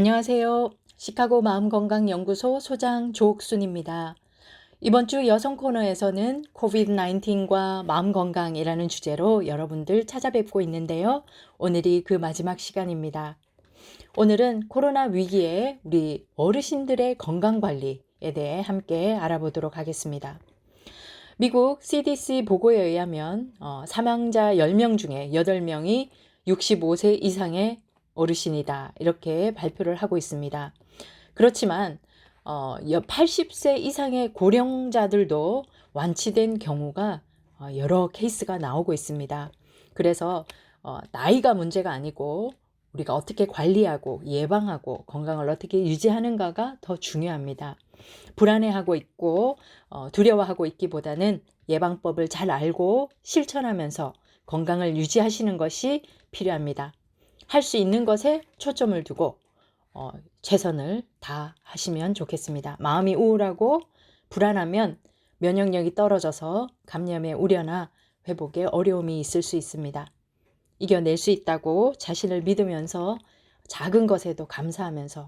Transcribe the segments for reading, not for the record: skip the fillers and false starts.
안녕하세요. 시카고 마음건강연구소 소장 조옥순입니다. 이번 주 여성 코너에서는 코비드-19과 마음건강이라는 주제로 여러분들 찾아뵙고 있는데요. 오늘이 그 마지막 시간입니다. 오늘은 코로나 위기에 우리 어르신들의 건강관리에 대해 함께 알아보도록 하겠습니다. 미국 CDC 보고에 의하면 사망자 10명 중에 8명이 65세 이상의 어르신이다. 이렇게 발표를 하고 있습니다. 그렇지만 80세 이상의 고령자들도 완치된 경우가 여러 케이스가 나오고 있습니다. 그래서 나이가 문제가 아니고 우리가 어떻게 관리하고 예방하고 건강을 어떻게 유지하는가가 더 중요합니다. 불안해하고 있고 두려워하고 있기보다는 예방법을 잘 알고 실천하면서 건강을 유지하시는 것이 필요합니다. 할 수 있는 것에 초점을 두고 최선을 다하시면 좋겠습니다. 마음이 우울하고 불안하면 면역력이 떨어져서 감염의 우려나 회복에 어려움이 있을 수 있습니다. 이겨낼 수 있다고 자신을 믿으면서 작은 것에도 감사하면서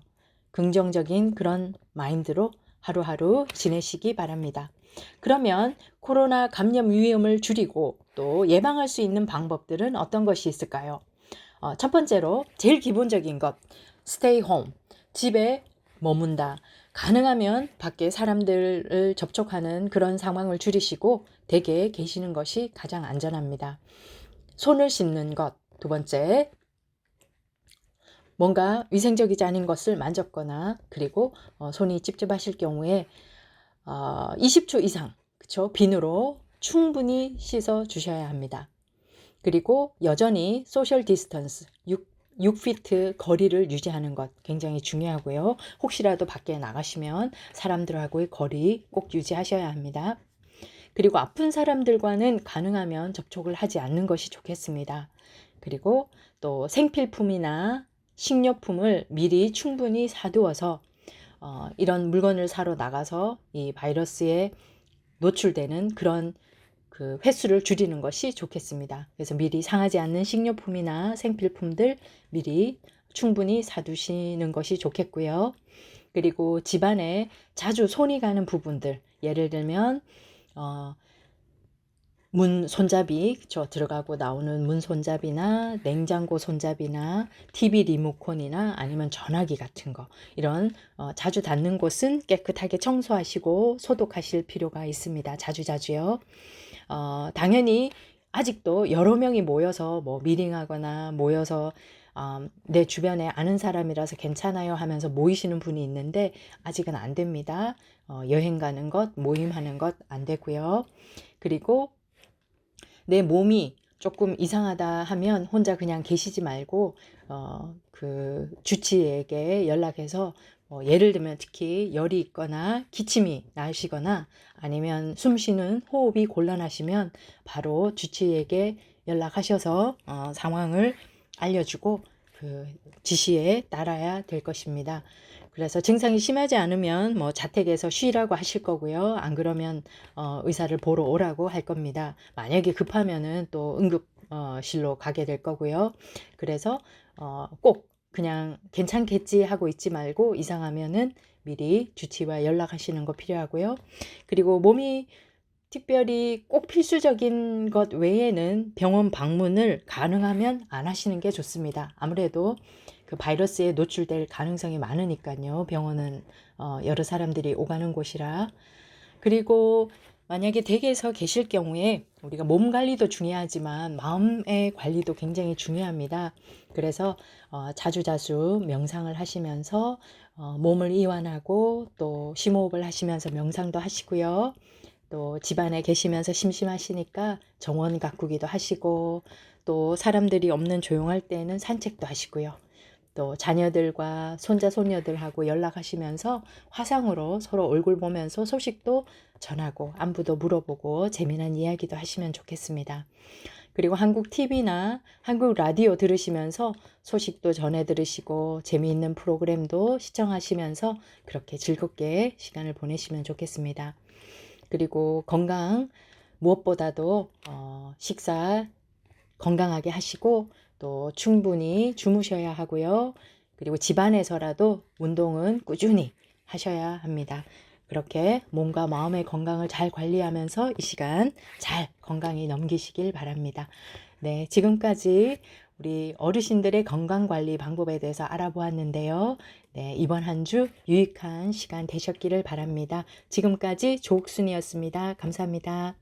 긍정적인 그런 마인드로 하루하루 지내시기 바랍니다. 그러면 코로나 감염 위험을 줄이고 또 예방할 수 있는 방법들은 어떤 것이 있을까요? 첫 번째로 제일 기본적인 것, stay home. 집에 머문다. 가능하면 밖에 사람들을 접촉하는 그런 상황을 줄이시고 댁에 계시는 것이 가장 안전합니다. 손을 씻는 것. 두 번째, 뭔가 위생적이지 않은 것을 만졌거나 그리고 손이 찝찝하실 경우에 20초 이상 그쵸? 비누로 충분히 씻어 주셔야 합니다. 그리고 여전히 소셜 디스턴스 6피트 거리를 유지하는 것 굉장히 중요하고요. 혹시라도 밖에 나가시면 사람들하고의 거리 꼭 유지하셔야 합니다. 그리고 아픈 사람들과는 가능하면 접촉을 하지 않는 것이 좋겠습니다. 그리고 또 생필품이나 식료품을 미리 충분히 사두어서 이런 물건을 사러 나가서 이 바이러스에 노출되는 그런 그 횟수를 줄이는 것이 좋겠습니다. 그래서 미리 상하지 않는 식료품이나 생필품들 미리 충분히 사두시는 것이 좋겠고요. 그리고 집안에 자주 손이 가는 부분들, 예를 들면 문 손잡이, 들어가고 나오는 문 손잡이나 냉장고 손잡이나 TV 리모컨이나 아니면 전화기 같은 거 이런 자주 닿는 곳은 깨끗하게 청소하시고 소독하실 필요가 있습니다. 자주자주요. 당연히 아직도 여러 명이 모여서 뭐 미팅하거나 모여서 내 주변에 아는 사람이라서 괜찮아요 하면서 모이시는 분이 있는데 아직은 안 됩니다. 여행 가는 것, 모임하는 것 안 되고요. 그리고 내 몸이 조금 이상하다 하면 혼자 그냥 계시지 말고 그 주치의에게 연락해서 예를 들면 특히 열이 있거나 기침이 나시거나 아니면 숨 쉬는 호흡이 곤란하시면 바로 주치의에게 연락하셔서 상황을 알려주고 그 지시에 따라야 될 것입니다. 그래서 증상이 심하지 않으면 뭐 자택에서 쉬라고 하실 거고요. 안 그러면 의사를 보러 오라고 할 겁니다. 만약에 급하면은 또 응급실로 가게 될 거고요. 그래서 꼭 그냥 괜찮겠지 하고 있지 말고 이상하면은 미리 주치의와 연락하시는 거 필요하고요. 그리고 몸이 특별히 꼭 필수적인 것 외에는 병원 방문을 가능하면 안 하시는 게 좋습니다. 아무래도 그 바이러스에 노출될 가능성이 많으니까요. 병원은 여러 사람들이 오가는 곳이라. 그리고 만약에 댁에서 계실 경우에 우리가 몸 관리도 중요하지만 마음의 관리도 굉장히 중요합니다. 그래서 자주자주 명상을 하시면서 몸을 이완하고 또 심호흡을 하시면서 명상도 하시고요. 또 집안에 계시면서 심심하시니까 정원 가꾸기도 하시고 또 사람들이 없는 조용할 때는 산책도 하시고요. 또 자녀들과 손자 손녀들하고 연락하시면서 화상으로 서로 얼굴 보면서 소식도 전하고 안부도 물어보고 재미난 이야기도 하시면 좋겠습니다. 그리고 한국 TV나 한국 라디오 들으시면서 소식도 전해 들으시고 재미있는 프로그램도 시청하시면서 그렇게 즐겁게 시간을 보내시면 좋겠습니다. 그리고 건강 무엇보다도 식사 건강하게 하시고 또 충분히 주무셔야 하고요. 그리고 집안에서라도 운동은 꾸준히 하셔야 합니다. 그렇게 몸과 마음의 건강을 잘 관리하면서 이 시간 잘 건강히 넘기시길 바랍니다. 네, 지금까지 우리 어르신들의 건강관리 방법에 대해서 알아보았는데요. 네, 이번 한 주 유익한 시간 되셨기를 바랍니다. 지금까지 조옥순이었습니다. 감사합니다.